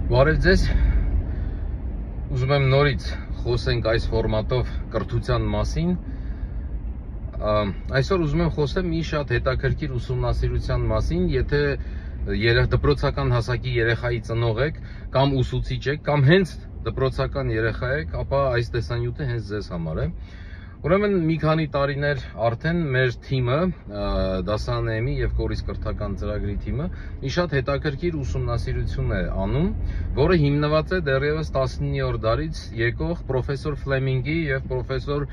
Բարև ձեզ, ուզում եմ նորից խոսենք այս ֆորմատով կրթության մասին։ Այսօր ուզում եմ խոսեմ մի շատ հետաքրքիր ուսումնասիրության մասին, եթե դպրոցական հասակի երեխայի ծնող եք, կամ ուսուցիչ եք, կամ հենց դպրոցական երեխա եք, ապա այս տեսանյութը հենց ձեզ համար է։ Ուրեմն մի քանի տարիներ արդեն մեր թիմը, դասարանեմի և կորիս կրթական ծրագրի թիմը մի շատ հետաքրքիր ուսումնասիրություն է անում, որը հիմնված է դեռևս 19-րդ դարից եկող պրոֆեսոր Ֆլեմինգի և պրոֆեսոր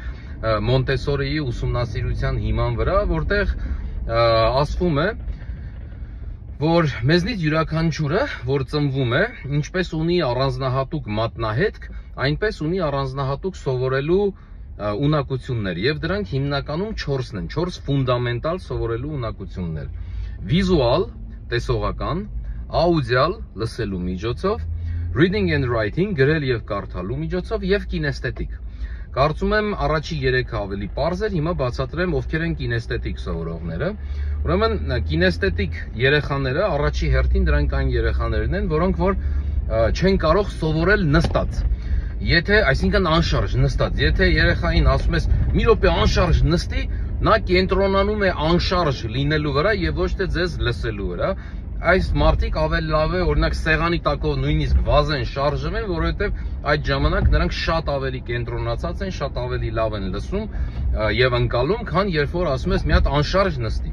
Մոնտեսորիի ուսումնասիրության հիման վրա, որտեղ ասվում է, որ մեզնից յուրաքանչյուրը, որ ծնվում է, ինչպես ունի առանձնահատուկ մատնահետք, այնպես ունի առանձնահատուկ սովորելու ունակություններ, և դրանք հիմնականում 4-ն են, 4 ֆունդամենտալ սովորելու ունակություններ. վիզուալ, տեսողական, աուդիալ, լսելու միջոցով, reading and writing, գրել և կարդալու միջոցով, և կինեստետիկ։ Կարծում եմ առաջի 3-ը ավելի պարզ էր, հիմա բացատրեմ ովքեր են կինեստետիկ սովորողները։ Ուրեմն կինեստետիկ երեխաները առաջի հերթին դրանք այն երեխաներն են, որոնք որ չեն կարող սովորել նստած։ Եթե, այսինքն անշարժ նստած, եթե երեխային ասում ես մի րոպե անշարժ նստի, նա կենտրոնանում է անշարժ լինելու վրա և ոչ թե ձեզ լսելու վրա։ Այս մարդիկ ավելի լավ է, օրինակ սեղանի տակով նույնիսկ վազեն, շարժվեն, որովհետև այդ ժամանակ նրանք շատ ավելի կենտրոնացած են, շատ ավելի լավ են լսում և ընկալում, քան երբ որ ասում ես մի հատ անշարժ նստի։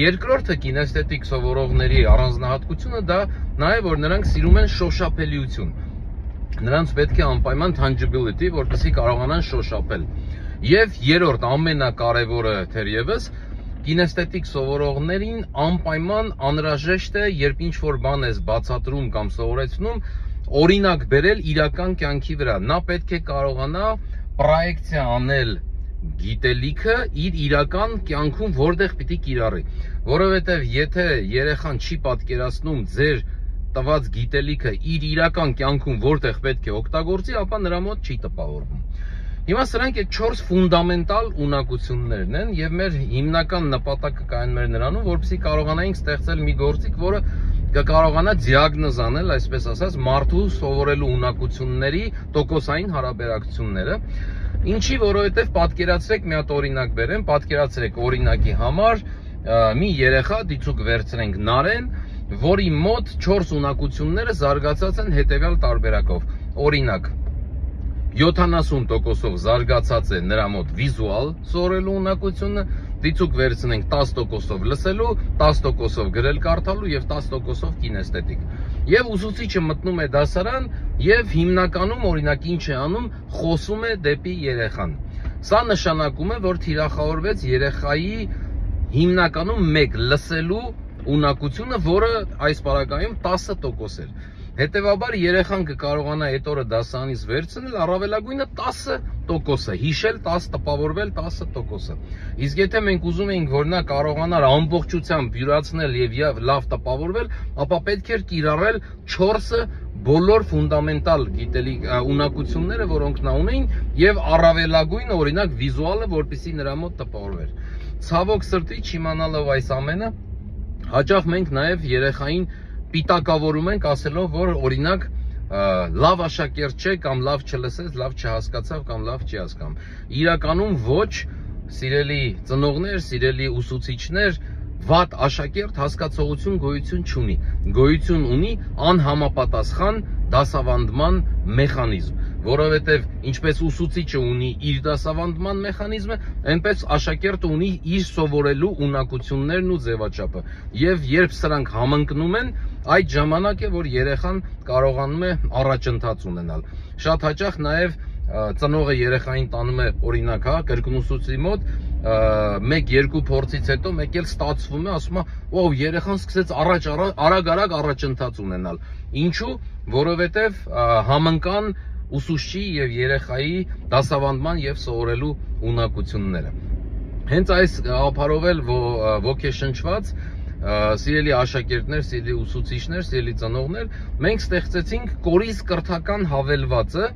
Երկրորդը կինեստետիկ սովորողների առանձնահատկությունը դա նա է, որ նրանք սիրում են շոշափելիություն։ Նրանց պետք է անպայման tangibility, որպեսզի կարողանան շոշափել։ Եվ երրորդ ամենակարևորը թերևս կինեստետիկ սովորողներին անպայման անհրաժեշտ է, երբ ինչ-որ բան ես բացատրում կամ սովորեցնում, օրինակ բերել իրական կյանքի վրա։ Նա պետք է կարողանա պրոյեկցիա անել գիտելիքը իր իրական կյանքում որտեղ պիտի կիրառի։ Որովհետև եթե երեխան չի պատկերացնում ձեր տված գիտելիքը իր իրական կյանքում որտեղ պետք է օգտագործի, ապա նրա մոտ չի տպավորվում։ Հիմա սրանք այդ 4 ֆունդամենտալ ունակություններն են և մեր հիմնական նպատակը կայանում է նրանում, որպեսզի կարողանայինք ստեղծել մի գործիք, որը կկարողանա դիագնոզ անել, այսպես ասած, մարդու սովորելու ունակությունների տոկոսային հարաբերակցությունները։ Ինչի, որովհետև պատկերացրեք մի հատ օրինակ բերեմ, պատկերացրեք օրինակի համար մի երեխա դիցուկ վերցրենք Նարեն, որի մոտ 4 ունակությունները զարգացած են հետևյալ տարբերակով։ Օրինակ, 70%-ով զարգացած է նրա մոտ վիզուալ սովորելու ունակությունը, դիցուկ վերցնենք 10%-ով լսելու, 10%-ով գրել կարդալու և 10%-ով կինեստետիկ։ Եվ ուսուցիչը մտնում է դասարան և հիմնականում օրինակ ինչ է անում, խոսում է դեպի երեխան։ Սա նշանակում է, որ թիրախավորվեց երեխայի հիմնականում մեկ լսելու ունակությունը, որը այս պարագայում 10% էր։ Հետևաբար երեխան կկարողանա այդ օրը դասարանից վերցնել առավելագույնը 10%-ը, հիշել 10, տպավորվել 10%-ը։ Իսկ եթե մենք ուզում էինք, որ նա կարողանար ամբողջությամբ յուրացնել և լավ տպավորվել, ապա պետք էր կիրառել 4-ը բոլոր ֆունդամենտալ գիտելիք ունակությունները, որոնք նա ունեին, և առավելագույնը օրինակ վիզուալը, որպեսզի նրա մոտ տպավորվեր։ Ցավոք սրտի չիմանալով այս ամենը, հաճախ մենք նաև երեխային պիտակավորում ենք ասելով, որ օրինակ լավ աշակերտ չէ կամ լավ չլսեց, լավ չհասկացավ կամ լավ չի հասկանում։ Իրականում ոչ, սիրելի ծնողներ, սիրելի ուսուցիչներ, վատ աշակերտ հասկացողություն գոյություն չունի։ Գոյություն ունի անհամապատասխան դասավանդման մեխանիզմ, որովհետև ինչպես ուսուցիչը ունի իր դասավանդման մեխանիզմը, այնպես աշակերտը ունի իր սովորելու ունակություններն ու ձևաչափը։ Եվ երբ սրանք համընկնում են, այդ ժամանակ է, որ երեխան կարողանում է առաջընթաց ունենալ։ Շատ հաճախ նաև ծնողը երեխային տանում է օրինակ, կրկնուսուցչի մոտ, 1-2 փորձից հետո մեկ էլ ստացվում է, ասում է, «Ո՜, երեխան սկսեց արագ-արագ առաջընթաց ունենալ»։ Ինչու՞, որովհետև համընկան ուսուցչի և երեխայի դասավանդման և սովորելու ունակությունները։ Հենց այս գաղափարով էլ ոգեշնչված, սիրելի աշակերտներ, սիրելի ուսուցիչներ, սիրելի ծնողներ, մենք ստեղծեցինք կորիս կրթական հավելվածը,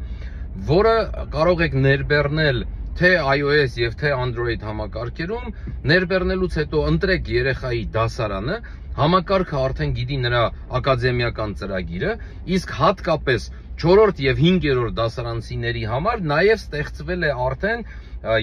որը կարող եք ներբեռնել թե iOS և թե Android համակարգերում, ներբեռնելուց հետո ընտրեք երեխայի դասարանը, համակարգը արդեն գիտի նրա ակադեմիական ծրագիրը, իսկ հատկապես 4-րդ եւ 5-րդ դասարանցիների համար նաեւ ստեղծվել է արդեն,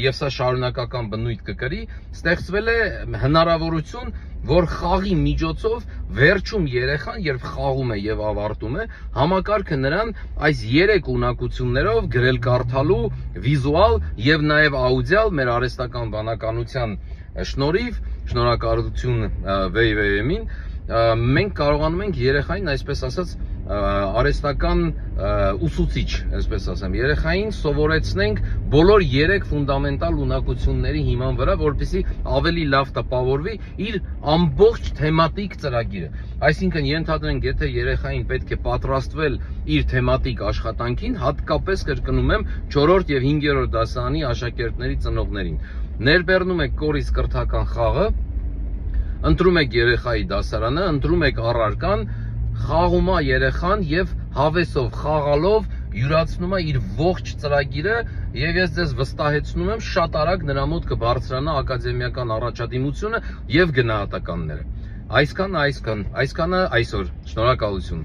եւ սա շարունակական բնույթ կկրի, ստեղծվել է հնարավորություն, որ խաղի միջոցով վերջում երեխան, երբ խաղում է եւ ավարտում է, համակարգը նրան այս 3 ունակություններով գրել կարդալու, վիզուալ եւ նաեւ աուդիալ մեր արհեստական բանականության շնորհիվ, շնորհակալություն VVM-ին, մենք կարողանում ենք երեխային, այսպես ասած, արհեստական ուսուցիչ, այսպես ասեմ, երեխային սովորեցնենք բոլոր 3 ֆունդամենտալ ունակությունների հիման վրա, որպեսզի ավելի լավ տպավորվի իր ամբողջ թեմատիկ ծրագիրը։ Այսինքն ենթադրենք, եթե երեխային պետք է պատրաստվել իր թեմատիկ աշխատանքին, հատկապես կրկնում եմ 4-րդ եւ 5-րդ դասարանի աշակերտների ծնողներին, ներբեռնում եք կորից կրթական խաղը, ընտրում եք երեխայի դասարանը, ընտրում եք առարկան, խաղում է երեխան եւ հավեսով խաղալով յուրացնում է իր ողջ ծրագիրը եւ ես ձեզ վստահեցնում եմ շատ արագ նրա մոտ կբարձրանա ակադեմիական առաջադիմությունը եւ գնահատականները։ Այսքանը այսօր։ Շնորհակալություն։